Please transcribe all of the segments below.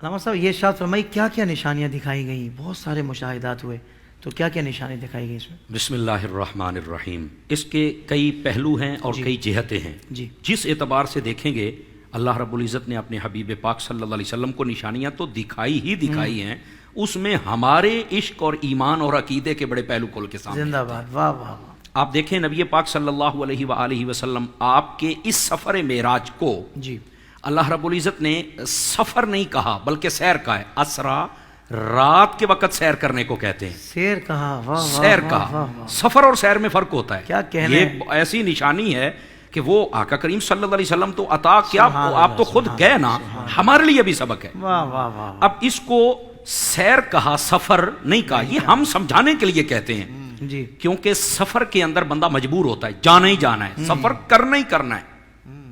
علامہ صاحب یہ ارشاد فرمائی کیا کیا نشانیاں دکھائی گئیں؟ بہت سارے مشاہدات ہوئے، تو کیا کیا نشانی دکھائی گئی اس میں؟ بسم اللہ الرحمن الرحیم. اس کے کئی پہلو ہیں اور کئی جہتیں ہیں. جس اعتبار سے دیکھیں گے اللہ رب العزت نے اپنے حبیب پاک صلی اللہ علیہ وسلم کو نشانیاں تو دکھائی ہی دکھائی ہیں، اس میں ہمارے عشق اور ایمان اور عقیدے کے بڑے پہلو کھول کے سامنے. زندہ باد. واہ واہ واہ. آپ دیکھیں نبی پاک صلی اللہ علیہ وآلہ وسلم آپ کے اس سفر معراج کو اللہ رب العزت نے سفر نہیں کہا بلکہ سیر کہا ہے. اسرا رات کے وقت سیر کرنے کو کہتے ہیں. سیر کہا. سیر کہا. سفر اور سیر میں فرق ہوتا ہے. کیا کہنا یہ ایسی نشانی ہے کہ وہ آقا کریم صلی اللہ علیہ وسلم تو عطا کیا، آپ تو خود گئے نا، ہمارے لیے بھی سبق ہے. واہ واہ واہ. اب اس کو سیر کہا، سفر نہیں کہا. یہ ہم سمجھانے کے لیے کہتے ہیں جی، کیونکہ سفر کے اندر بندہ مجبور ہوتا ہے، جانا ہی جانا ہے، سفر کرنا ہی کرنا ہے.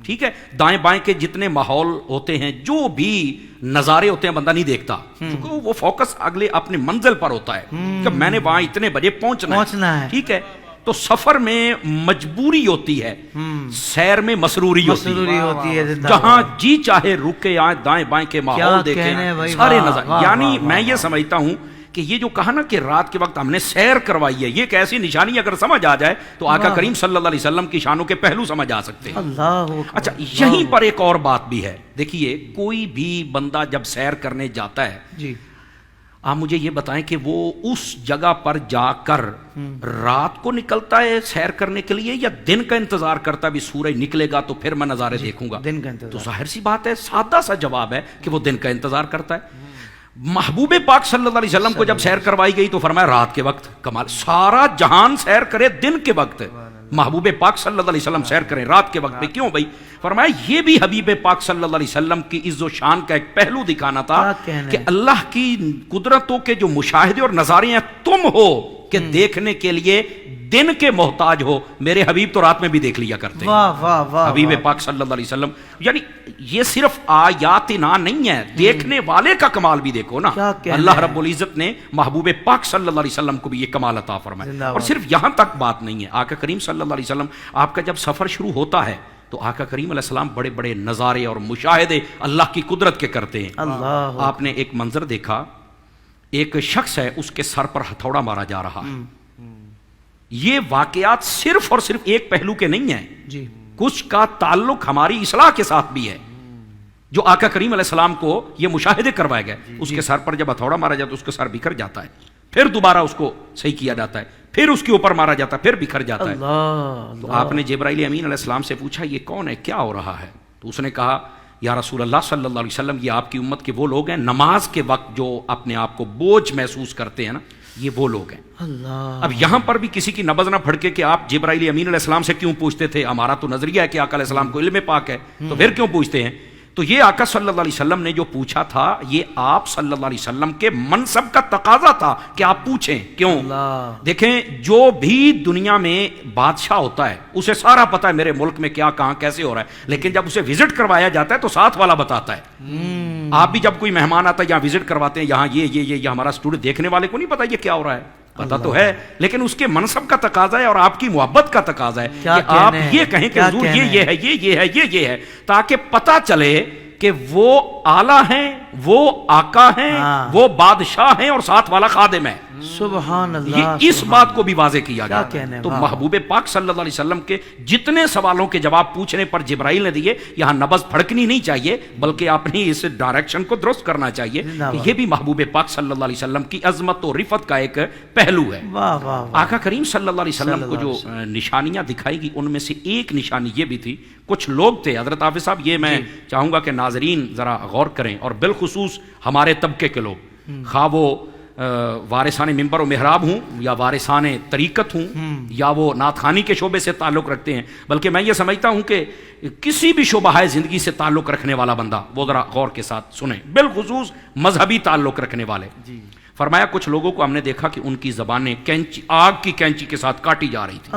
ٹھیک ہے، دائیں بائیں کے جتنے ماحول ہوتے ہیں، جو بھی نظارے ہوتے ہیں، بندہ نہیں دیکھتا کیونکہ وہ فوکس اگلے اپنے منزل پر ہوتا ہے کہ میں نے وہاں اتنے بجے پہنچنا ہے. ٹھیک ہے، تو سفر میں مجبوری ہوتی ہے، سیر میں مسروری ہوتی ہے. جہاں جی چاہے رکے آئیں، دائیں بائیں کے ماحول دیکھیں، سارے نظر. یعنی میں یہ سمجھتا ہوں کہ یہ جو کہا نا کہ رات کے وقت ہم نے سیر کروائی ہے، یہ ایک ایسی نشانی اگر سمجھ آ جائے تو آقا کریم صلی اللہ علیہ وسلم کی شانوں کے پہلو سمجھ آ سکتے ہیں. اچھا، یہیں پر ایک اور بات بھی ہے. دیکھیے کوئی بھی بندہ جب سیر کرنے جاتا ہے جی، آپ مجھے یہ بتائیں کہ وہ اس جگہ پر جا کر رات کو نکلتا ہے سیر کرنے کے لیے یا دن کا انتظار کرتا ہے بھی سورج نکلے گا تو پھر میں نظارے دیکھوں گا؟ دن کا انتظار. تو ظاہر سی بات ہے، سادہ سا جواب ہے کہ وہ دن کا انتظار کرتا ہے. محبوب پاک صلی اللہ علیہ وسلم کو جب سیر کروائی گئی تو فرمایا رات کے وقت. کمال، سارا جہان سیر کرے دن کے وقت، محبوب پاک صلی اللہ علیہ وسلم سیر کریں رات کے وقت پہ. کیوں بھائی؟ فرمایا یہ بھی حبیب پاک صلی اللہ علیہ وسلم کی عز و شان کا ایک پہلو دکھانا تھا کہ اللہ کی قدرتوں کے جو مشاہدے اور نظارے ہیں تم ہو کہ دیکھنے کے لیے دن کے محتاج ہو، میرے حبیب تو رات میں بھی دیکھ لیا کرتے ہیں. حبیب پاک صلی اللہ علیہ وسلم، یعنی یہ صرف آیات نا نہیں ہے، دیکھنے والے کا کمال بھی دیکھو نا. اللہ رب العزت نے محبوب پاک صلی اللہ علیہ وسلم کو بھی یہ کمال عطا فرمایا. اور صرف یہاں تک بات نہیں ہے، آقا کریم صلی اللہ علیہ وسلم آپ کا جب سفر شروع ہوتا ہے تو آقا کریم علیہ السلام بڑے بڑے نظارے اور مشاہدے اللہ کی قدرت کے کرتے ہیں. آپ نے ایک منظر دیکھا، ایک شخص ہے اس کے سر پر ہتھوڑا مارا جا رہا ہے. یہ واقعات صرف اور صرف ایک پہلو کے نہیں ہیں، کچھ کا تعلق ہماری اصلاح کے ساتھ بھی ہے. جو آقا کریم علیہ السلام کو یہ مشاہدے کروائے گئے، اس کے سر پر جب ہتھوڑا مارا جاتا ہے اس کا سر بکھر جاتا ہے، پھر دوبارہ اس کو صحیح کیا جاتا ہے، پھر اس کے اوپر مارا جاتا ہے، پھر بکھر جاتا ہے. تو آپ نے جبرائیل امین علیہ السلام سے پوچھا یہ کون ہے، کیا ہو رہا ہے؟ تو اس نے کہا یا رسول اللہ صلی اللہ علیہ وسلم، یہ آپ کی امت کے وہ لوگ ہیں نماز کے وقت جو اپنے آپ کو بوجھ محسوس کرتے ہیں نا، یہ وہ لوگ ہیں. اب یہاں پر بھی کسی کی نبض نہ پھڑکے کہ آپ جبرائیل امین علیہ السلام سے کیوں پوچھتے تھے، ہمارا تو نظریہ ہے کہ آقا علیہ السلام کو علم پاک ہے، تو پھر کیوں پوچھتے ہیں؟ تو یہ آقا صلی اللہ علیہ وسلم نے جو پوچھا تھا یہ آپ صلی اللہ علیہ وسلم کے منصب کا تقاضا تھا کہ آپ پوچھیں. کیوں؟ دیکھیں جو بھی دنیا میں بادشاہ ہوتا ہے اسے سارا پتا ہے میرے ملک میں کیا کہاں کیسے ہو رہا ہے، لیکن جب اسے وزٹ کروایا جاتا ہے تو ساتھ والا بتاتا ہے. آپ بھی جب کوئی مہمان آتا ہے یہاں وزٹ کرواتے ہیں، یہاں یہ ہمارا اسٹوڈنٹ، دیکھنے والے کو نہیں پتا یہ کیا ہو رہا ہے، پتا تو ہے لیکن اس کے منصب کا تقاضا ہے اور آپ کی محبت کا تقاضا ہے کہ آپ یہ کہیں کہ حضور یہ ہے یہ ہے، تاکہ پتا چلے کہ وہ آلہ ہیں، وہ آقا ہیں، وہ بادشاہ ہیں اور ساتھ والا خادم ہے. سبحان اللہ. یہ اس بات کو بھی واضح کیا گیا. تو محبوب پاک صلی اللہ علیہ وسلم کے جتنے سوالوں کے جواب پوچھنے پر جبرائیل نے دیے، یہاں نبض پھڑکنی نہیں چاہیے بلکہ اپنی اس ڈائریکشن کو درست کرنا چاہیے کہ یہ بھی محبوب پاک صلی اللہ علیہ وسلم کی عظمت و رفت کا ایک پہلو ہے. آقا کریم صلی اللہ علیہ وسلم کو جو نشانیاں دکھائی گئی ان میں سے ایک نشانی یہ بھی تھی، کچھ لوگ تھے حضرت حافظ صاحب، یہ میں چاہوں گا کہ ناظرین ذرا غور کریں، اور بالخصوص ہمارے طبقے کے لوگ، خواہ وہ وارثان ممبر و محراب ہوں یا وارثان طریقت ہوں یا وہ نعت خوانی کے شعبے سے تعلق رکھتے ہیں، بلکہ میں یہ سمجھتا ہوں کہ کسی بھی شعبہ زندگی سے تعلق رکھنے والا بندہ وہ ذرا غور کے ساتھ سنیں، بالخصوص مذہبی تعلق رکھنے والے. فرمایا کچھ لوگوں کو ہم نے دیکھا کہ ان کی زبانیں آگ کی کینچی کے ساتھ کاٹی جا رہی تھی.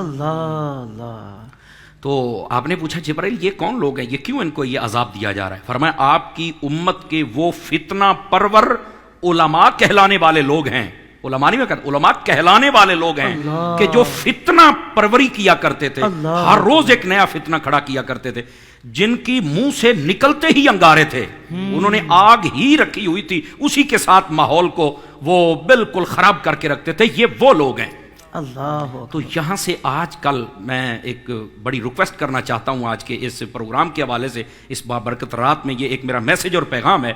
تو آپ نے پوچھا جبرائیل یہ کون لوگ ہیں، یہ کیوں ان کو یہ عذاب دیا جا رہا ہے؟ فرمایا آپ کی امت کے وہ فتنہ پرور علماء کہلانے والے لوگ ہیں، علماء نہیں میں کہتا، علماء کہلانے والے لوگ ہیں کہ جو فتنہ پروری کیا کرتے تھے، ہر روز ایک نیا فتنہ کھڑا کیا کرتے تھے. جن کی منہ سے نکلتے ہی انگارے تھے، انہوں نے آگ ہی رکھی ہوئی تھی، اسی کے ساتھ ماحول کو وہ بالکل خراب کر کے رکھتے تھے، یہ وہ لوگ ہیں۔ اللہ تو یہاں سے آج کل میں ایک بڑی ریکویسٹ کرنا چاہتا ہوں آج کے اس پروگرام کے حوالے سے، اس بابرکت رات میں یہ ایک میرا میسج اور پیغام ہے۔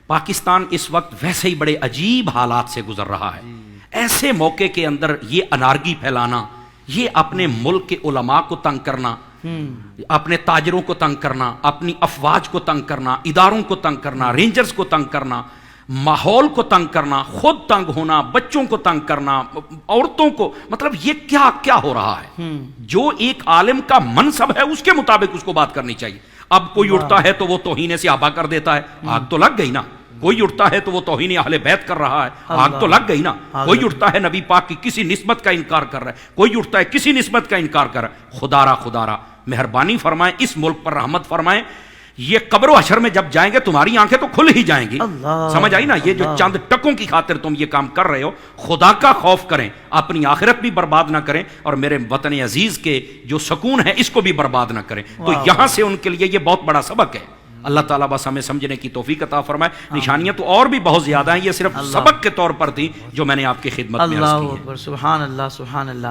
پاکستان اس وقت ویسے ہی بڑے عجیب حالات سے گزر رہا ہے، ایسے موقع کے اندر یہ انارکی پھیلانا، یہ اپنے ملک کے علماء کو تنگ کرنا، اپنے تاجروں کو تنگ کرنا، اپنی افواج کو تنگ کرنا، اداروں کو تنگ کرنا، رینجرز کو تنگ کرنا، ماحول کو تنگ کرنا، خود تنگ ہونا، بچوں کو تنگ کرنا، عورتوں کو، مطلب یہ کیا کیا ہو رہا ہے؟ جو ایک عالم کا منصب ہے اس کے مطابق اس کو بات کرنی چاہیے۔ اب کوئی اٹھتا ہے تو وہ توہین صحابہ کر دیتا ہے، آگ تو لگ گئی نا۔ کوئی اٹھتا ہے تو وہ توہین اہل بیت کر رہا ہے، آگ تو لگ گئی نا۔ کوئی اٹھتا ہے نبی پاک کی کسی نسبت کا انکار کر رہا ہے، کوئی اٹھتا ہے کسی نسبت کا انکار کر رہا ہے۔ خدا را مہربانی فرمائیں، اس ملک پر رحمت فرمائیں۔ یہ قبر و حشر میں جب جائیں گے تمہاری آنکھیں تو کھل ہی جائیں گی، سمجھ آئی نا؟ یہ جو چند ٹکوں کی خاطر تم یہ کام کر رہے ہو، خدا کا خوف کریں، اپنی آخرت بھی برباد نہ کریں، اور میرے وطن عزیز کے جو سکون ہے اس کو بھی برباد نہ کریں۔ تو یہاں سے ان کے لیے یہ بہت بڑا سبق ہے۔ اللہ تعالیٰ بس ہمیں سمجھنے کی توفیق عطا فرمائے۔ نشانیاں تو اور بھی بہت زیادہ ہیں، یہ صرف سبق کے طور پر تھی جو میں نے آپ کی خدمت میں عرض کی ہے۔ اللہ اکبر، سبحان اللہ، سبحان اللہ۔